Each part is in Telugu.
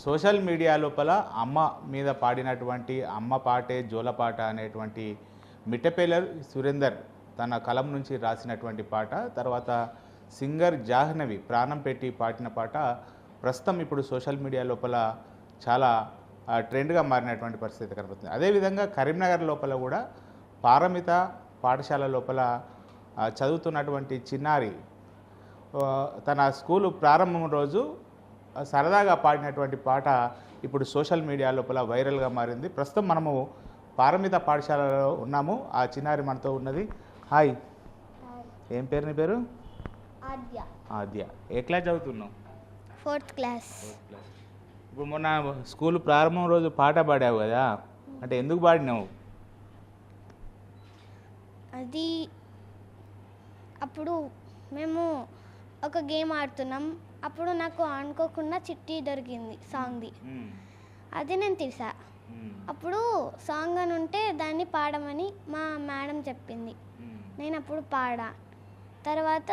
సోషల్ మీడియా లోపల అమ్మ మీద పాడినటువంటి అమ్మ పాటే జోలపాట అనేటువంటి మిట్టపేలర్ సురేందర్ తన కలం నుంచి రాసినటువంటి పాట, తర్వాత సింగర్ జాహ్నవి ప్రాణం పెట్టి పాడిన పాట ప్రస్తుతం ఇప్పుడు సోషల్ మీడియా లోపల చాలా ట్రెండ్గా మారినటువంటి పరిస్థితి కనబడుతుంది. అదేవిధంగా కరీంనగర్ లోపల కూడా పారమిత పాఠశాల లోపల చదువుతున్నటువంటి చిన్నారి తన స్కూలు ప్రారంభం రోజు సరదాగా పాడినటువంటి పాట ఇప్పుడు సోషల్ మీడియా లోపల వైరల్గా మారింది. ప్రస్తుతం మనము పారమిత పాఠశాలలో ఉన్నాము. ఆ చిన్నారి మనతో ఉన్నది. హాయ్, ఏం పేరు నీ పేరు? ఆద్య. ఆద్య. ఏ క్లాస్ చదువుతున్నావు? 4th class. ఇప్పుడు మొన్న స్కూల్ ప్రారంభం రోజు పాట పాడావు కదా, అంటే ఎందుకు పాడినావు? అది అప్పుడు మేము ఒక గేమ్ ఆడుతున్నాం, అప్పుడు నాకు అనుకోకుండా చిట్టి దొరికింది సాంగ్ది. అది నేను తీసా. అప్పుడు సాంగ్ అని ఉంటే దాన్ని పాడమని మా మేడం చెప్పింది. నేను అప్పుడు పాడా. తర్వాత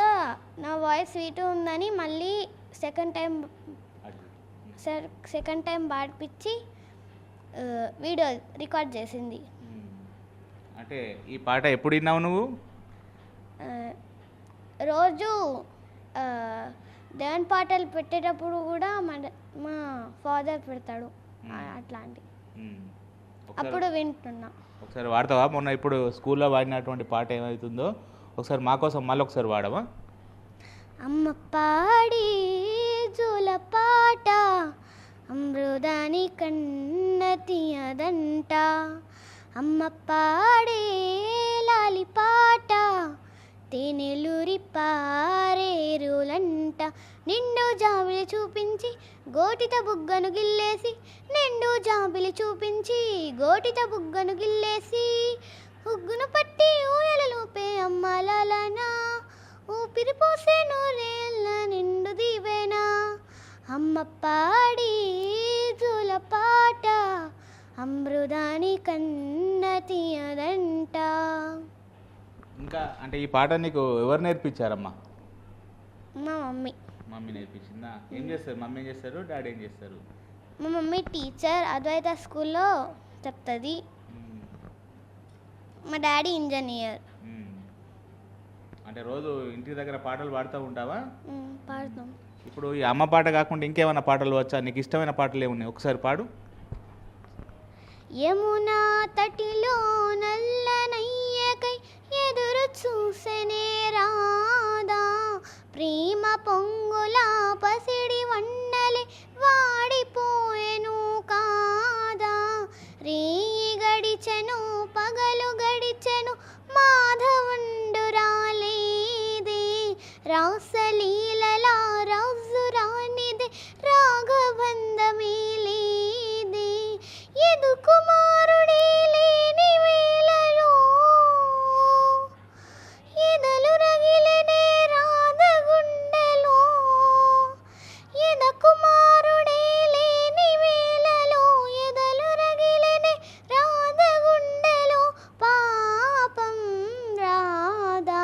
నా వాయిస్ స్వీట్ ఉందని మళ్ళీ సెకండ్ టైం పాడిపించి వీడియో రికార్డ్ చేసింది. అంటే ఈ పాట ఎప్పుడు విన్నావు నువ్వు? రోజు దేవుని పాటలు పెట్టేటప్పుడు కూడా మా ఫాదర్ పెడతాడు అట్లాంటి, అప్పుడు వింటున్నా. ఒకసారి వాడతావా? మొన్న ఇప్పుడు స్కూల్లో వాడినటువంటి పాట ఏమవుతుందో ఒకసారి మా కోసం మళ్ళీ ఒకసారి వాడవా? అమ్మ పాడి జోల పాట అమృదాని కన్నతి అదంట, అమ్మ పాడే లాలి పాట తేనెలూరి పారేరులంట, నిండు జాబిలి చూపించి గోటిత బుగ్గను గిల్లేసి, నిండు జాబిలి చూపించి గోటిత బుగ్గను గిల్లేసి, ఉగ్గును పట్టి ఊయలలోపే అమ్మాలనా, ఊపిరి పోసే నూరేళ్ళ నిండు దీవేనా, అమ్మ పాడి జోల పాట అమృదాని కన్నతి అదంట. ఇంకా అంటే ఈ పాట నీకు ఎవరు నేర్పించారమ్మా? మా మమ్మీ. మమ్మీ నేర్పించిందా? ఏం చేస్తారు మమ్మీ? ఏం చేస్తారు డాడీ? ఏం చేస్తారు? మా మమ్మీ టీచర్, అద్వైత స్కూల్లో చెప్తుంది. మా డాడీ ఇంజనీర్. అంటే రోజు ఇంటి దగ్గర పాటలు పాడుతూ ఉంటావా? పాడుతాం. ఇప్పుడు ఈ అమ్మ పాట కాకుండా ఇంకేమైనా పాటలు వచ్చా? నీకు ఇష్టమైన పాటలు ఏమున్నాయి? ఒకసారి పాడు. యమునా తటిలో నల్లనయ్యకై ఎదురు చూసెనే రాదా, ప్రేమ పొంగుల పసిడి వన్నెలే వాడిపోయెను కాదా, రేయి గడిచెను పగలు గడిచెను మాధవుండు రాలేదే, రాసలీలలా రాజు రానిదే రాఘబంధమే లేదే, ఎదు కుమారుడే లేని వేళలో ఎదలు రగిలనే రాధగుండెలో, ఎద కుమారుడే లేని వేళలో ఎదలు రగిలనే రాధగుండెలో, పాపం రాధా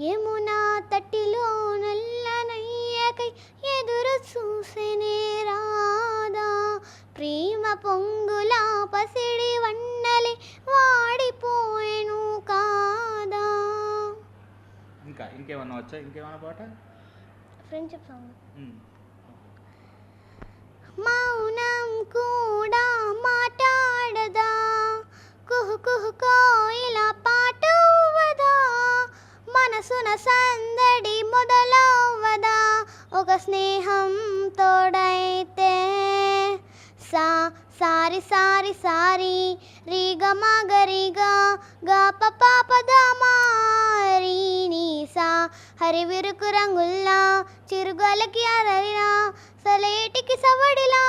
యమునా తటిలో నల్లనయ్యకై ఎదురు చూసెనే రాదా, ప్రేమ పొంగుల పసిడి వన్నెలే వాడిపోయెను కాదా. ఇంకేమన్నా వచ్చా? ఇంకేమన్నా పాట? Friendship song. మౌనం కూడా మాట్లాడదా, కుహు కుహు కోయిల పాట అవ్వదా, మనసున సందడి మొదలవ్వదా, ఒక స్నేహం తోడైతే, సారి సారి సారి రీగ మగరిగా గా పాపదామారి నీసా, హరివిరుకు రంగుల్లా చిరుగలకి అదరినా సలేటికి సవడిలా,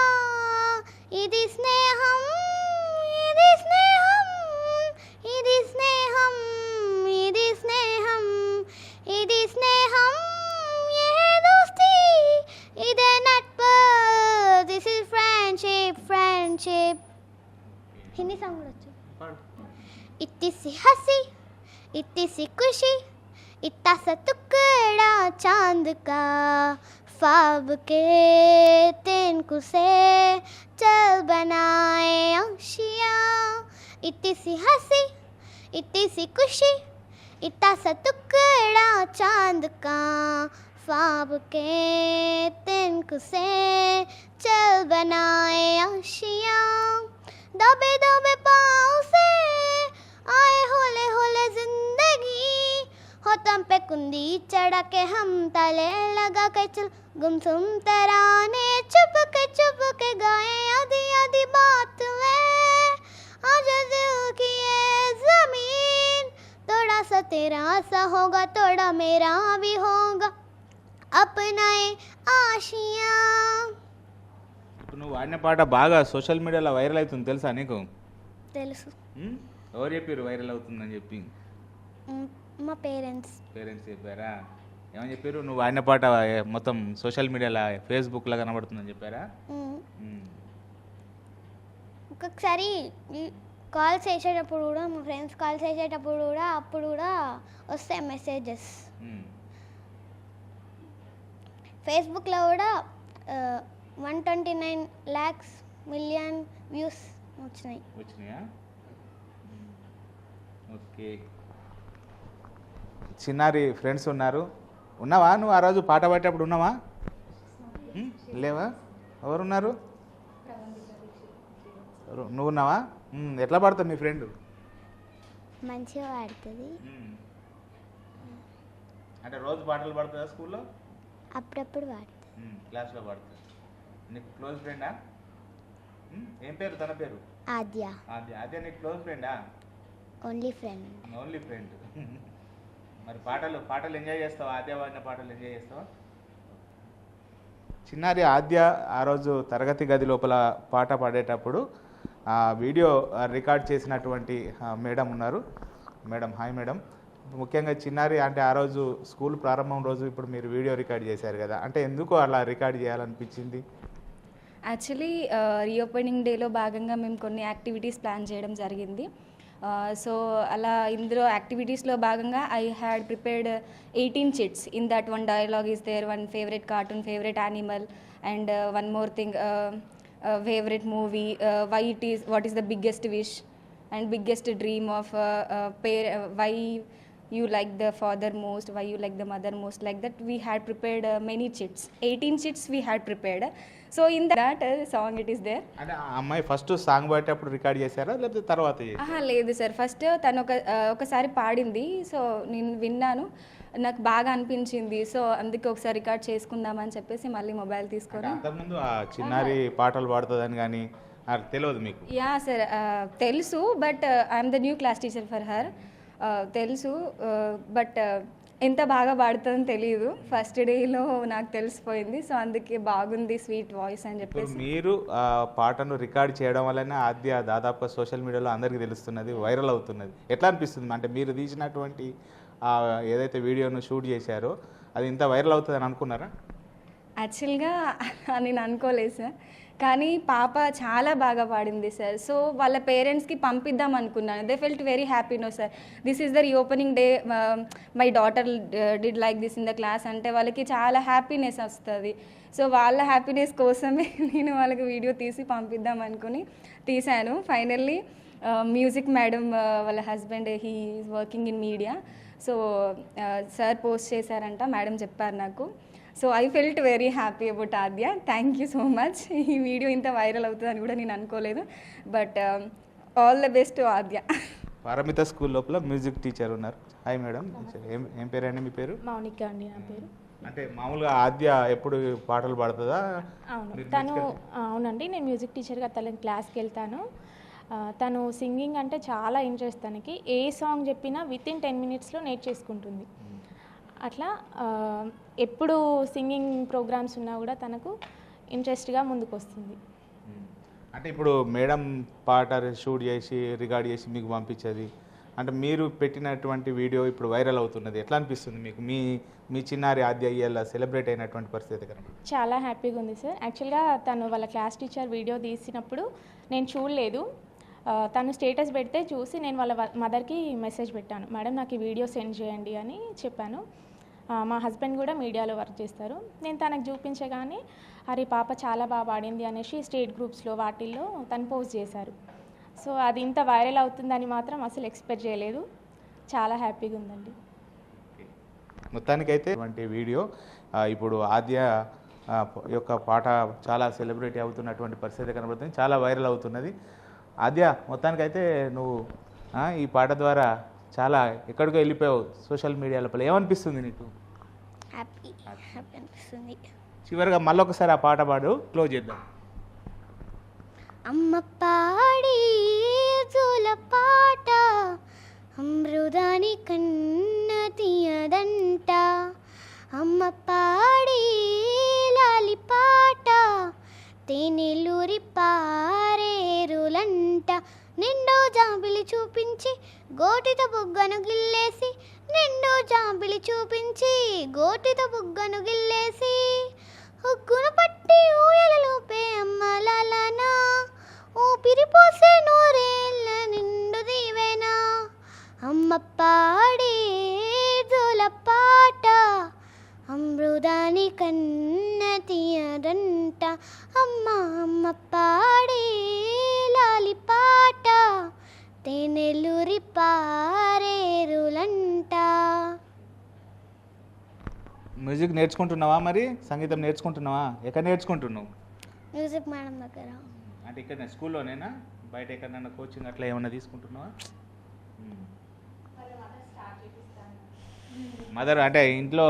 ఇది స్నేహం ఇది స్నేహం ఇది స్నేహం ఇది స్నేహం ఇది స్నేహం, ఏ దోస్తి ఇదే నట్పు, this is friendship friendship. Hindi song కూడా వచ్చు. इतनी सी हंसी इतनी सी खुशी इतना सा टुकड़ा चांद का, ख्वाब के तिनकों से चल बनाए आशियाँ इतनी सी हंसी इतनी सी खुशी इतना सा टुकड़ा चांद का ख्वाब के तिनकों से चल बनाए आशियाँ दबे दबे पाँव से आए होले होले जिंदगी होठों पे कुंदी चढ़ा के हम ताले लगा के चल गुमसुम तराने चुप के गाए आधी आधी बात में आज दिल की ये जमीन थोड़ा सा तेरा सा होगा थोड़ा मेरा भी होगा अपनाए आशियाँ ఇప్పుడు నువ్వు వాడిన పాట బాగా సోషల్ మీడియాలో వైరల్ అవుతుంది తెలుసా నీకు? తెలుసు ఎవరు చెప్పారు వైరల్ అవుతుందని చెప్పి? మా పేరెంట్స్ చెప్పారా? ఏమని చెప్పారు? నువ్వు వాడిన పాట మొత్తం సోషల్ మీడియాలో ఫేస్బుక్లో కనబడుతుందని చెప్పారా? ఒక్కొక్కసారి కాల్ చేసేటప్పుడు కూడా మా ఫ్రెండ్స్ కాల్ చేసేటప్పుడు కూడా అప్పుడు కూడా వస్తాయి మెసేజెస్. ఫేస్బుక్లో కూడా 129 lakhs million వ్యూస్ వచ్చినాయా? ఓకే. చిన్నారి ఫ్రెండ్స్ ఉన్నావా? నువ్వు ఆ రోజు పాట పాడేటప్పుడు ఉన్నావా? లేవా? ఎవరున్నారు? నువ్వు ఉన్నావా? ఎట్లా పాడతావు మీ ఫ్రెండ్? మంచిగా పాడుతుంది. అంటే రోజు పాటలు పాడుతుందా స్కూల్లో? అప్పుడప్పుడు పాడుతుంది. క్లాస్లో పాడుతుంది. నీకు క్లోజ్ ఫ్రెండా? ఏం పేరు తన పేరు? ఆద్య. ఆద్య నీకు క్లోజ్ ఫ్రెండా? Only friend. మరి పాటలు ఎంజాయ్ చేస్తావా? ఆద్య వాడిన పాటలు ఎంజాయ్ చేస్తావా? చిన్నారి ఆద్య ఆ రోజు తరగతి గది లోపల పాట పాడేటప్పుడు వీడియో రికార్డ్ చేసినటువంటి మేడం ఉన్నారు. Madam, hi madam. ముఖ్యంగా చిన్నారి అంటే ఆ రోజు స్కూల్ ప్రారంభం రోజు ఇప్పుడు మీరు వీడియో రికార్డ్ చేశారు కదా, అంటే ఎందుకు అలా రికార్డ్ చేయాలనిపించింది? యాక్చువల్లీ రీఓపెనింగ్ డేలో భాగంగా మేము కొన్ని యాక్టివిటీస్ ప్లాన్ చేయడం జరిగింది. సో అలా ఇందులో యాక్టివిటీస్లో భాగంగా I had prepared 18 chits. In that one dialogue is there, one favourite cartoon, favourite animal, and one more thing, favourite movie, what is the biggest wish and biggest dream of why you like the father most, why you like the mother most, like that we had prepared many chits, 18 chits we had prepared. So in that song it is there. అంటే ఆ అమ్మాయి ఫస్ట్ సాంగ్ పాడేటప్పుడు రికార్డ్ చేశారా లేకపోతే తర్వాత చేశారా? లేదు సార్, ఫస్ట్ తను ఒకసారి పాడింది. సో నేను విన్నాను, నాకు బాగా అనిపించింది. సో అందుకే ఒకసారి రికార్డ్ చేసుకుందామని చెప్పేసి మళ్ళీ మొబైల్ తీసుకొని. అంతకుముందు ఆ చిన్నారి పాటలు పాడుతుందని కానీ తెలియదు మీకు? యా సార్, తెలుసు, but I'm the new class teacher for her. తెలుసు, బట్ ఎంత బాగా పాడుతుందని తెలియదు. ఫస్ట్ డేలో నాకు తెలిసిపోయింది. సో అందుకే బాగుంది స్వీట్ వాయిస్ అని చెప్పేసి. మీరు పాటను రికార్డ్ చేయడం వల్లనే ఆద్య దాదాపుగా సోషల్ మీడియాలో అందరికీ తెలుస్తున్నది, వైరల్ అవుతున్నది. ఎట్లా అనిపిస్తుంది? అంటే మీరు తీసినటువంటి ఏదైతే వీడియోను షూట్ చేశారో అది ఇంత వైరల్ అవుతుందని అనుకున్నారా? యాక్చువల్గా నేను అనుకోలేదు సార్, కానీ పాప చాలా బాగా పాడింది సార్. సో వాళ్ళ పేరెంట్స్కి పంపిద్దాం అనుకున్నాను. They felt very happy. No sir, this is the reopening day, my daughter did like this in the class అంటే వాళ్ళకి చాలా హ్యాపీనెస్ వస్తుంది. సో వాళ్ళ హ్యాపీనెస్ కోసమే నేను వాళ్ళకి వీడియో తీసి పంపిద్దాం అనుకుని తీశాను. ఫైనల్లీ మ్యూజిక్ మేడం వాళ్ళ husband, he is working in media. So sir post చేశారంట, మేడం చెప్పారు నాకు. So I felt very happy about Aadya. Thank you so much. ఈ వీడియో ఇంత వైరల్ అవుతుందని కూడా నేను అనుకోలేదు. But all the best to Aadya. Paramita school లోపల మ్యూజిక్ టీచర్ ఉన్నారు. హాయ్ మేడం, ఏం పేరండి మీ పేరు? మౌనిక అండి నా పేరు. అంటే మామూలుగా ఆద్య ఎప్పుడు పాటలు పాడుతుందా? అవును, అవునండి, నేను మ్యూజిక్ టీచర్గా తన క్లాస్కి వెళ్తాను. తను సింగింగ్ అంటే చాలా ఇంట్రెస్ట్. తనకి ఏ సాంగ్ చెప్పినా వితిన్ 10 minutesలో నేర్చేసుకుంటుంది. అట్లా ఎప్పుడు సింగింగ్ ప్రోగ్రామ్స్ ఉన్నా కూడా తనకు ఇంట్రెస్ట్గా ముందుకు వస్తుంది. అంటే ఇప్పుడు మేడం పాట షూట్ చేసి రికార్డ్ చేసి మీకు పంపించేది, అంటే మీరు పెట్టినటువంటి వీడియో ఇప్పుడు వైరల్ అవుతున్నది, ఎట్లా అనిపిస్తుంది మీకు? మీ చిన్నారి ఆద్య ఇయ్యాల సెలబ్రేట్ అయినటువంటి పరిస్థితి కదా? చాలా హ్యాపీగా ఉంది సార్. యాక్చువల్గా తను వాళ్ళ క్లాస్ టీచర్ వీడియో తీసినప్పుడు నేను చూడలేదు. తను స్టేటస్ పెడితే చూసి నేను వాళ్ళ మదర్కి మెసేజ్ పెట్టాను, మేడం నాకు ఈ వీడియో సెండ్ చేయండి అని చెప్పాను. మా హస్బెండ్ కూడా మీడియాలో వర్క్ చేస్తారు. నేను తనకు చూపించగానే అరే పాప చాలా బాగా పాడింది అనేసి స్టేట్ గ్రూప్స్లో వాటిల్లో తను పోస్ట్ చేశారు. సో అది ఇంత వైరల్ అవుతుందని మాత్రం అసలు ఎక్స్పెక్ట్ చేయలేదు. చాలా హ్యాపీగా ఉందండి. మొత్తానికైతే ఇటువంటి వీడియో ఇప్పుడు ఆద్య యొక్క పాట చాలా సెలబ్రిటీ అవుతున్నటువంటి పరిస్థితి కనబడుతుంది, చాలా వైరల్ అవుతున్నది. ఆద్య, మొత్తానికైతే నువ్వు ఈ పాట ద్వారా చాలా ఎక్కడికో వెళ్ళిపోయావు సోషల్ మీడియా లోపల. ఏమనిపిస్తుంది నీకు? హ్యాపీ హ్యాపీ అనిపిస్తుంది. చివరిగా మళ్ళొకసారి ఆ పాట పాడు, క్లోజ్ చేద్దాం. అమ్మ పాడి జోల పాట అమృదాని కన్న తీయదంట, అమ్మ పాడి లాలి పాట తేనెలూరి పారేరులంట, నిండో జాబిలి చూపించి గోటితో బుగ్గను గిల్లేసి, నిండో జాబిలి చూపించి గోటితో బుగ్గను గిల్లేసి, హుగ్గును పట్టి ఊయలలోపే అమ్మలాలనా, ఊపిరి పోసే నూరేళ్ళ నిండు దీవెనా, అమ్మ పాడే జోల పాట అమృదాని కన్న తీయదంట, అమ్మ అమ్మ పాడే లాలి పాట తేనెలూరి పారేరులంట. మ్యూజిక్ నేర్చుకుంటున్నావా? మరి సంగీతం నేర్చుకుంటున్నావా? ఎక్కడ నేర్చుకుంటున్నావు? మ్యూజిక్ మేడం దగ్గర. అంటే ఇక్కడ స్కూల్లోనేనా, బయట ఎక్కడైనా కోచింగ్ అట్లా ఏమన్నా తీసుకుంటున్నావా? మదర్ అంటే ఇంట్లో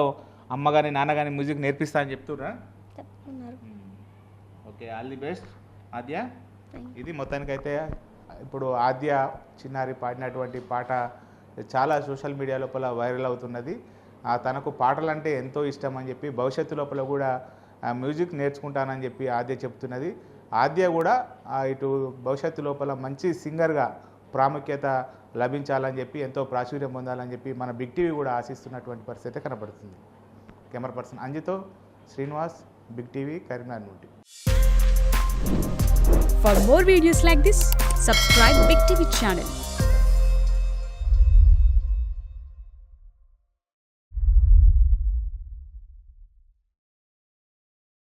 అమ్మ కానీ నాన్న కానీ మ్యూజిక్ నేర్పిస్తా అని చెప్తుర్రా? చెప్తున్నారు. ఓకే, ఆల్ ది బెస్ట్ ఆద్య. ఇది మొత్తానికైతే ఇప్పుడు ఆద్య చిన్నారి పాడినటువంటి పాట చాలా సోషల్ మీడియా లోపల వైరల్ అవుతున్నది. తనకు పాటలంటే ఎంతో ఇష్టం అని చెప్పి భవిష్యత్తు లోపల కూడా మ్యూజిక్ నేర్చుకుంటానని చెప్పి ఆద్య చెప్తున్నది. ఆద్య కూడా ఇటు భవిష్యత్తు లోపల మంచి సింగర్గా ప్రాముఖ్యత లభించాలని చెప్పి, ఎంతో ప్రాచుర్యం పొందాలని చెప్పి మన బిగ్ టీవీ కూడా ఆశిస్తున్నటువంటి పరిస్థితి కనబడుతుంది. కెమెరా పర్సన్ అంజితో శ్రీనివాస్, బిగ్ టీవీ, కరీంనగర్ నుండి. For more videos like this, subscribe Big TV channel.